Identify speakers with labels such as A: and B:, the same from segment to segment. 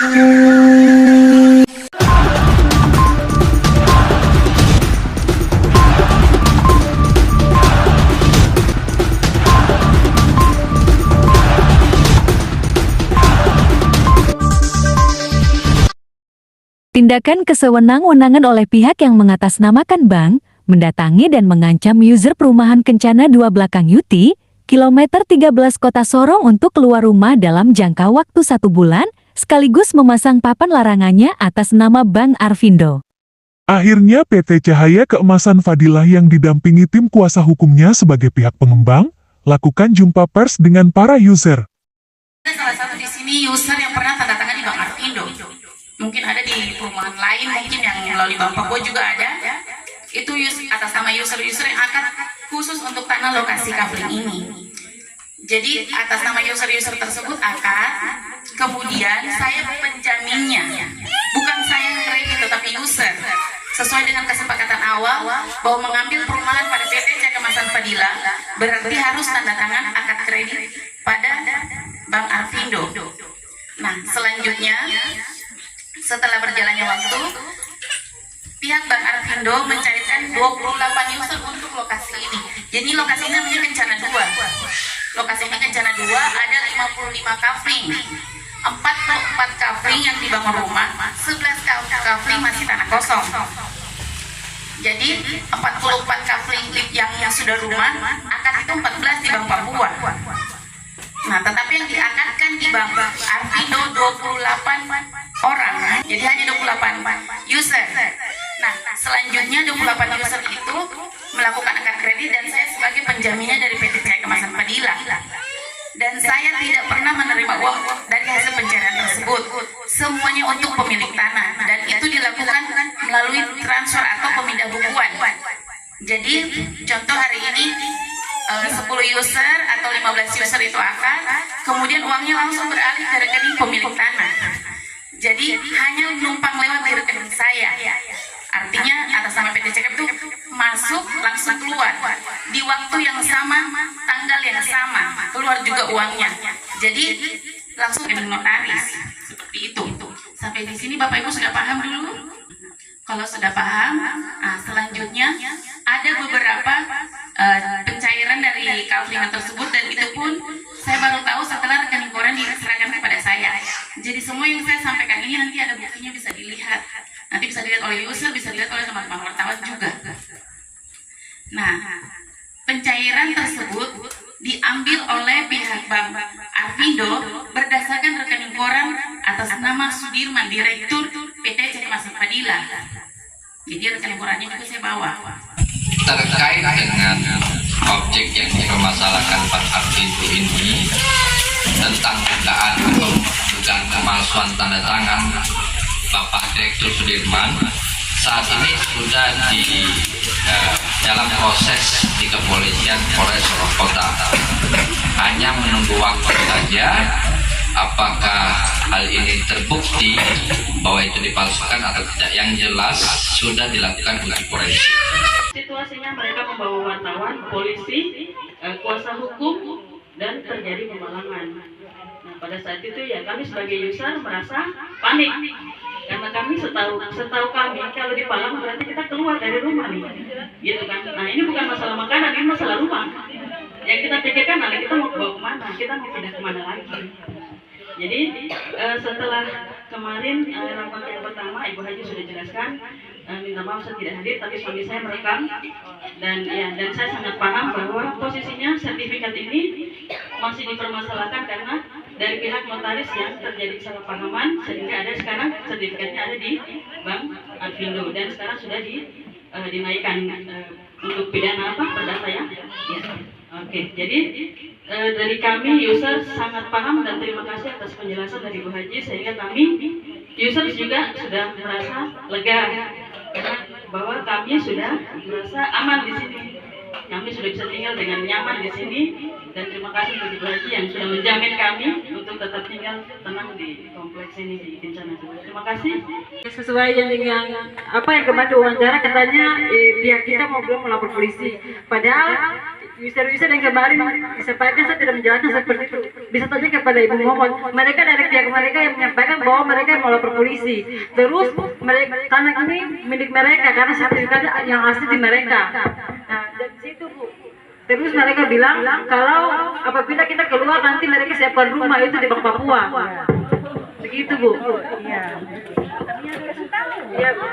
A: Tindakan kesewenang-wenangan oleh pihak yang mengatasnamakan bank, mendatangi dan mengancam user perumahan Kencana 2 Belakang Yuti, kilometer 13 Kota Sorong untuk keluar rumah dalam jangka waktu 1 bulan, sekaligus memasang papan larangannya atas nama Bank Arvindo.
B: Akhirnya PT Cahaya Keemasan Fadilah yang didampingi tim kuasa hukumnya sebagai pihak pengembang, lakukan jumpa pers dengan para user.
C: Salah satu di sini user yang pernah tanda tangan di Bank Arvindo. Mungkin ada di perumahan lain, mungkin yang melalui Bank Papua juga ada. Itu atas nama user-user yang akan khusus untuk tanah lokasi kafling ini. Jadi atas nama user-user tersebut akan, kemudian saya penjaminnya. Bukan saya yang kredit, tetapi user. Sesuai dengan kesepakatan awal bahwa mengambil perumahan pada PT Cahaya Keemasan Fadilah berarti harus tanda tangan akad kredit pada Bank Arvindo. Nah, selanjutnya setelah berjalannya waktu, pihak Bank Arvindo mencairkan 28 user untuk lokasi ini. Jadi lokasi ini namanya Kencana 2. Lokasi ini Kencana 2 ada 55 kafling. 44 kafling yang dibangun rumah, 11 kafling masih tanah kosong. Jadi 44 kafling yang sudah rumah, akad itu 14 di Bank Papua. Nah, tetapi yang diangkatkan di Bank Arvindo 28 orang, jadi hanya 28 user. Nah, selanjutnya 28 user itu melakukan akad kredit dan saya sebagai penjaminnya dari PT Cahaya Keemasan Fadilah. Dan saya tidak pernah menerima uang dari hasil pencairan tersebut. Semuanya untuk pemilik tanah dan itu dilakukan melalui transfer atau pemindah bukuan. Jadi, contoh hari ini 10 user atau 15 user itu akan, kemudian uangnya langsung beralih ke rekening pemilik tanah. Jadi hanya numpang lewat di rekening saya. Artinya atas nama PT CKP itu masuk langsung keluar di waktu yang sama, tanggal yang sama, keluar juga uangnya. Jadi langsung ke notaris. Seperti itu. Sampai di sini Bapak Ibu sudah paham dulu? Kalau sudah paham, selanjutnya ada beberapa pencairan dari kaflingan tersebut dan itu pun saya baru tahu setelah rekening koran diserahkan kepada saya. Jadi semua yang saya sampaikan ini nanti ada buktinya, bisa dilihat. Nanti bisa dilihat oleh user, bisa dilihat oleh teman-teman wartawan juga. Nah, pencairan tersebut diambil oleh pihak Bank Arvindo berdasarkan rekening koran atas nama Sudirman, Direktur PT Cahaya Keemasan Fadilah. Jadi rekening korannya juga saya bawa.
D: Terkait dengan objek yang dipermasalahkan Bank Arvindo ini tentang dugaan pemalsuan tanda tangan Bapak Direktur Sudirman, saat ini sudah di dalam proses di kepolisian Polres Sorong Kota. Hanya menunggu waktu saja apakah hal ini terbukti bahwa itu dipalsukan atau tidak. Yang jelas sudah dilakukan uji forensik.
E: Situasinya mereka membawa wartawan, polisi, kuasa hukum, dan terjadi pemalangan. Nah, pada saat itu ya kami sebagai user merasa panik karena kami setahu kami kalau dipalang berarti kita keluar dari rumah nih, gitu kan. Nah, ini bukan masalah makanan, ini masalah rumah. Yang kita pikirkan adalah kita mau bawa kemana, kita mau pindah kemana lagi. Jadi setelah kemarin rapat yang pertama, Ibu Haji sudah jelaskan, minta maaf saya tidak hadir, tapi suami saya merekam dan saya sangat paham bahwa posisinya sertifikat ini masih dipermasalahkan karena dari pihak notaris yang terjadi kesalahpahaman sehingga ada sekarang sertifikatnya ada di Bank Arvindo dan sekarang sudah dinaikkan untuk pidana perdata ya. Oke, jadi dari kami user sangat paham dan terima kasih atas penjelasan dari Bu Haji sehingga kami user juga sudah merasa lega karena bahwa kami sudah merasa aman di sini. Kami sudah bisa tinggal dengan nyaman di sini dan terima kasih bagi Bu Haji yang sudah menjamin kami untuk tetap tinggal tenang di kompleks ini di Kencana 2. Terima kasih.
F: Sesuai dengan apa yang kemarin wawancara katanya pihak kita mau belum melapor polisi. Padahal user yang kemarin disampaikan, saya tidak menjelaskan seperti itu. Bisa tanya kepada Ibu Momon. Mereka dari pihak mereka yang menyampaikan bahwa mereka mau lapor polisi. Terus mereka, tanah ini milik mereka karena sertifikatnya yang asli di mereka. Nah, dari situ Bu. Terus mereka bilang kalau apabila kita keluar nanti mereka siapkan rumah itu di Bank Papua. Begitu Bu. Iya. Iya Bu.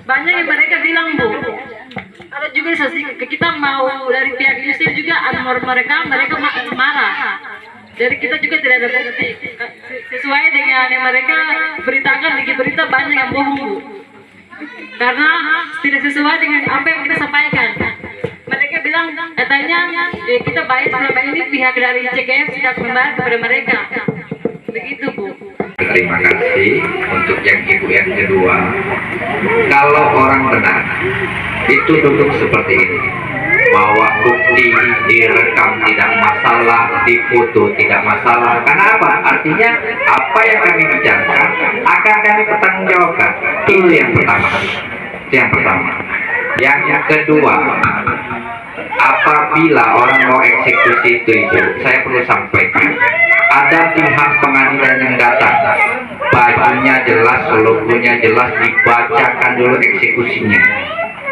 F: Banyak yang mereka bilang Bu. Ada juga kita mau dari pihak user juga ada mereka marah. Dari kita juga tidak ada bukti. Sesuai dengan yang mereka beritakan di berita banyak yang bohong Bu. Karena tidak sesuai dengan apa yang kita sampaikan. Mereka bilang katanya kita bayar selama ini pihak dari CKF tidak membayar kepada mereka. Begitu Bu.
D: Terima kasih untuk yang ibu yang kedua. Kalau orang benar itu duduk seperti ini, bawa bukti, direkam tidak masalah, difoto tidak masalah. Karena apa? Artinya apa yang kami bicarakan akan kami pertanggungjawabkan. Itu yang pertama. Yang kedua, apabila orang mau eksekusi itu saya perlu sampaikan. Ada pihak pengadilan yang datang, bajunya jelas, logonya jelas, dibacakan dulu eksekusinya.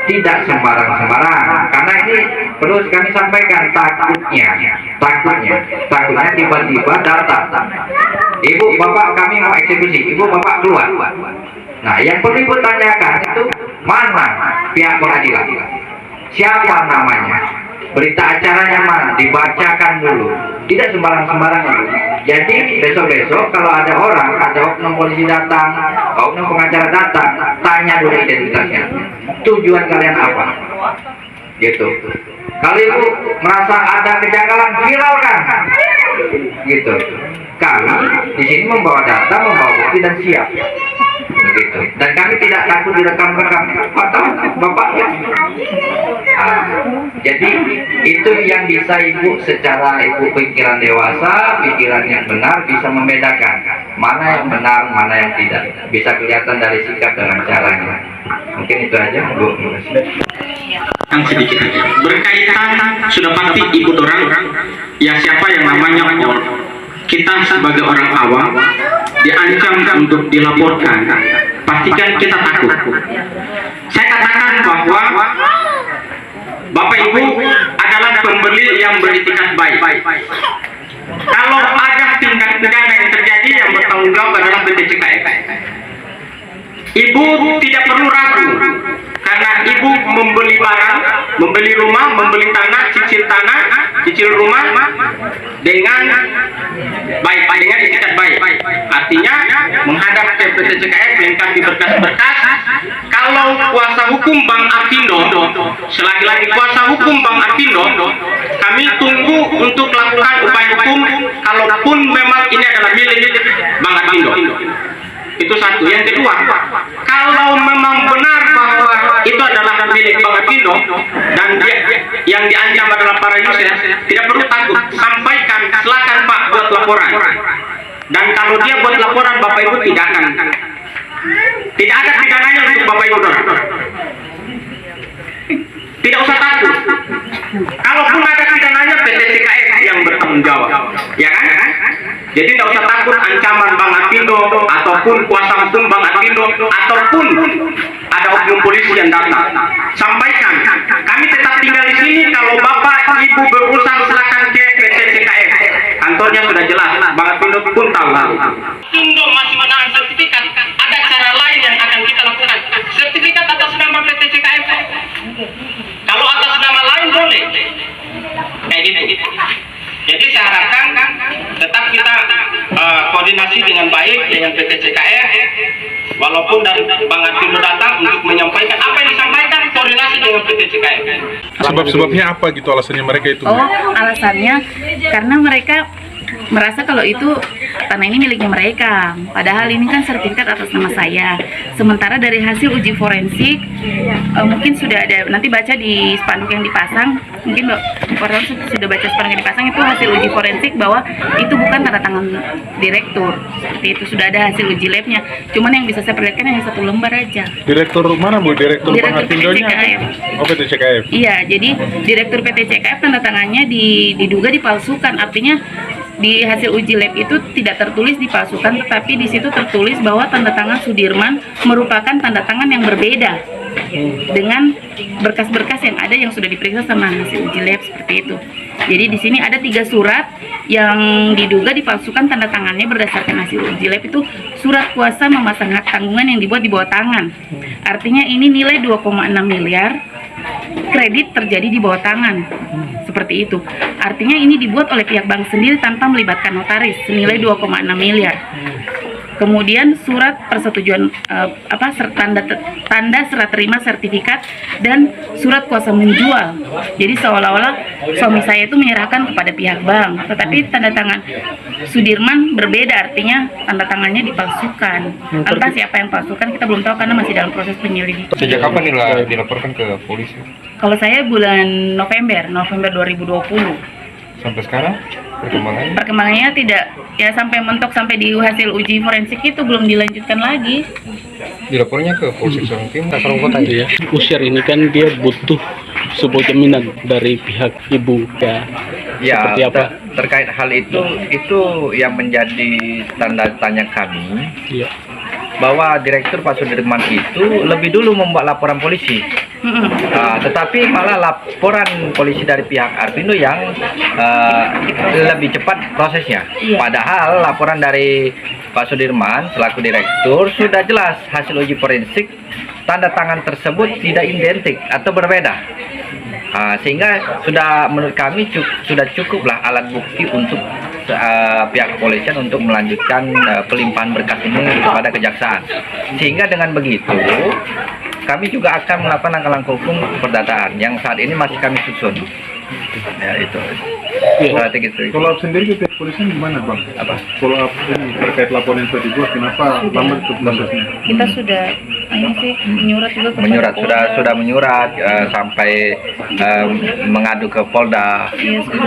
D: Tidak sembarang-sembarang, karena ini terus kami sampaikan takutnya tiba-tiba datang, ibu bapak kami mau eksekusi, ibu bapak keluar. Nah, yang perlu ibu tanyakan itu mana pihak pengadilan, siapa namanya, berita acaranya mana, dibacakan dulu. Tidak sembarang-sembarang. Jadi besok-besok kalau ada oknum polisi datang, oknum pengacara datang, tanya dulu identitasnya. Tujuan kalian apa? Gitu. Kalau ibu merasa ada kejanggalan, viralkan. Gitu. Kami di sini membawa data, membawa bukti dan siap. Begitu. Dan kami tidak takut direkam-rekam. Bapaknya. Jadi itu yang bisa ibu secara ibu pikiran dewasa, pikiran yang benar bisa membedakan mana yang benar, mana yang tidak. Bisa kelihatan dari sikap dengan caranya. Mungkin itu aja Bu.
G: Yang sedikit aja. Berkaitan sudah pasti ibu dorang ya siapa yang namanya kita sebagai orang awam diancam untuk dilaporkan, pastikan kita takut. Saya katakan bahwa Bapak Ibu adalah pembeli yang beritikat baik. Kalau ada tindak pidana yang terjadi, yang bertanggung jawab adalah PT CKF. Ibu tidak perlu ragu, karena ibu membeli barang, membeli rumah, membeli tanah, cicil rumah dengan baik, dengan itikat baik. Artinya menghadap ke PT CKF melengkapi berkas-berkas. Kalau kuasa hukum Bang Artindo, selagi-lagi kuasa hukum Bang Artindo, kami tunggu untuk lakukan upaya hukum. Kalaupun memang ini adalah milik Bang Artindo. Itu satu. Yang kedua, kalau memang benar bahwa itu adalah milik Bang Artindo dan dia yang diancam adalah para user, tidak perlu takut, sampaikan, silakan Pak buat laporan. Dan kalau dia buat laporan, Bapak Ibu tidak ada pidananya untuk Bapak Ibu dorang. Tidak usah takut. Kalaupun ada pidananya, PT CKF yang bertanggung jawab, ya kan? Jadi tidak usah takut ancaman Bang Artindo ataupun kuasa hukum Bang Artindo ataupun ada oknum polisi yang datang. Sampaikan, kami tetap tinggal di sini. Kalau Bapak Ibu berurusan silakan ke PT CKF. Kantornya sudah jelas, Bang Artindo pun tahu. Artindo masih menahan sertifikat. Ada cara lain yang akan kita lakukan. Sertifikat atas nama PT CKF. Kalau atas nama lain boleh. Kayak gitu. Jadi saya harapkan tetap kita koordinasi dengan baik dengan PT CKF. Walaupun dari Bang Artindo datang untuk menyampaikan apa yang disampaikan, koordinasi dengan PT CKF.
H: Sebab-sebabnya apa gitu alasannya mereka itu?
I: Alasannya karena mereka merasa kalau itu tanah ini miliknya mereka, padahal ini kan sertifikat atas nama saya. Sementara dari hasil uji forensik mungkin sudah ada, nanti baca di spanduk yang dipasang, mungkin wartawan sudah baca sepanjang dipasang, itu hasil uji forensik bahwa itu bukan tanda tangan direktur. Seperti itu, sudah ada hasil uji labnya. Cuman yang bisa saya perlihatkan hanya 1 lembar aja.
H: Direktur mana Bu? Direktur Pengarpindonya?
I: PTCKF.
H: Oh, PTCKF.
I: Iya, jadi direktur PTCKF tanda tangannya diduga dipalsukan. Artinya di hasil uji lab itu tidak tertulis dipalsukan, tetapi di situ tertulis bahwa tanda tangan Sudirman merupakan tanda tangan yang berbeda dengan berkas-berkas yang ada yang sudah diperiksa sama hasil uji lab, seperti itu. Jadi di sini ada 3 surat yang diduga dipalsukan tanda tangannya berdasarkan hasil uji lab. Itu surat kuasa memasang hak tanggungan yang dibuat di bawah tangan. Artinya ini nilai 2,6 miliar, kredit terjadi di bawah tangan. Seperti itu. Artinya ini dibuat oleh pihak bank sendiri tanpa melibatkan notaris, senilai 2,6 miliar. Kemudian surat persetujuan tanda serah terima sertifikat dan surat kuasa menjual. Jadi seolah-olah suami saya itu menyerahkan kepada pihak bank, tetapi tanda tangan Sudirman berbeda, artinya tanda tangannya dipalsukan. Entah siapa yang palsukan kita belum tahu karena masih dalam proses penyelidikan.
D: Sejak kapan dilaporkan ke polisi?
I: Kalau saya bulan November 2020.
D: Sampai sekarang
I: Perkembangannya tidak, ya sampai mentok sampai di hasil uji forensik itu belum dilanjutkan lagi.
D: Dilapornya ke Polsek Sorong Timur, Sorong Kota
J: ya. Usiar ini kan dia butuh sebuah jaminan dari pihak ibu ya. Seperti apa?
D: Terkait hal itu yang menjadi tanda tanya kami.
J: Iya.
D: Bahwa Direktur Pak Sudirman itu lebih dulu membuat laporan polisi, tetapi malah laporan polisi dari pihak Arpindo yang lebih cepat prosesnya. Padahal laporan dari Pak Sudirman selaku Direktur sudah jelas hasil uji forensik tanda tangan tersebut tidak identik atau berbeda. Sehingga sudah menurut kami sudah cukuplah alat bukti untuk pihak kepolisian untuk melanjutkan pelimpahan berkas ini kepada kejaksaan. Sehingga dengan begitu kami juga akan melakukan langkah-langkah hukum perdataan yang saat ini masih kami susun. Ya itu.
H: Follow up sendiri ke pihak kepolisian gimana Bang?
D: Apa?
H: Follow up terkait laporan yang sudah dibuat, kenapa lambat itu prosesnya?
I: Kita sudah menyurat juga ke
D: menyurat, sudah menyurat sampai mengadu ke Polda,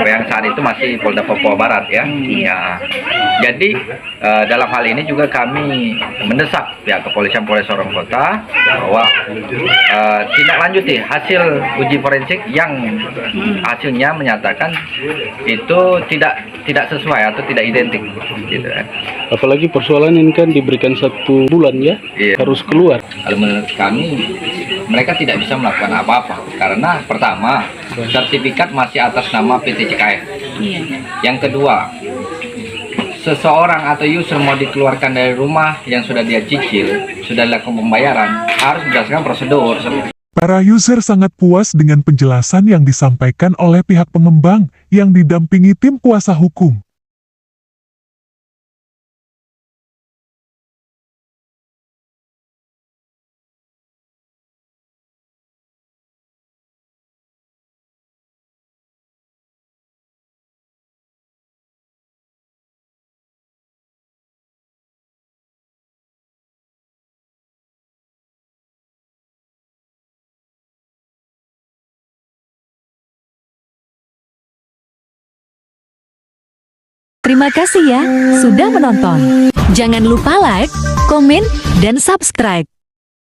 D: yang saat itu masih Polda Papua Barat ya. Ya. Jadi dalam hal ini juga kami mendesak pihak kepolisian Polres Sorong Kota bahwa tindak lanjuti hasil uji forensik yang hasilnya menyatakan itu tidak sesuai atau tidak identik gitu kan.
J: Apalagi persoalan ini kan diberikan 1 bulan ya, harus keluar.
D: Kalau menurut kami mereka tidak bisa melakukan apa-apa karena pertama sertifikat masih atas nama PTCKF. Yang kedua, seseorang atau user mau dikeluarkan dari rumah yang sudah dia cicil, sudah dilakukan pembayaran, harus berdasarkan prosedur.
B: Para user sangat puas dengan penjelasan yang disampaikan oleh pihak pengembang yang didampingi tim kuasa hukum.
A: Terima kasih ya sudah menonton. Jangan lupa like, komen, dan subscribe.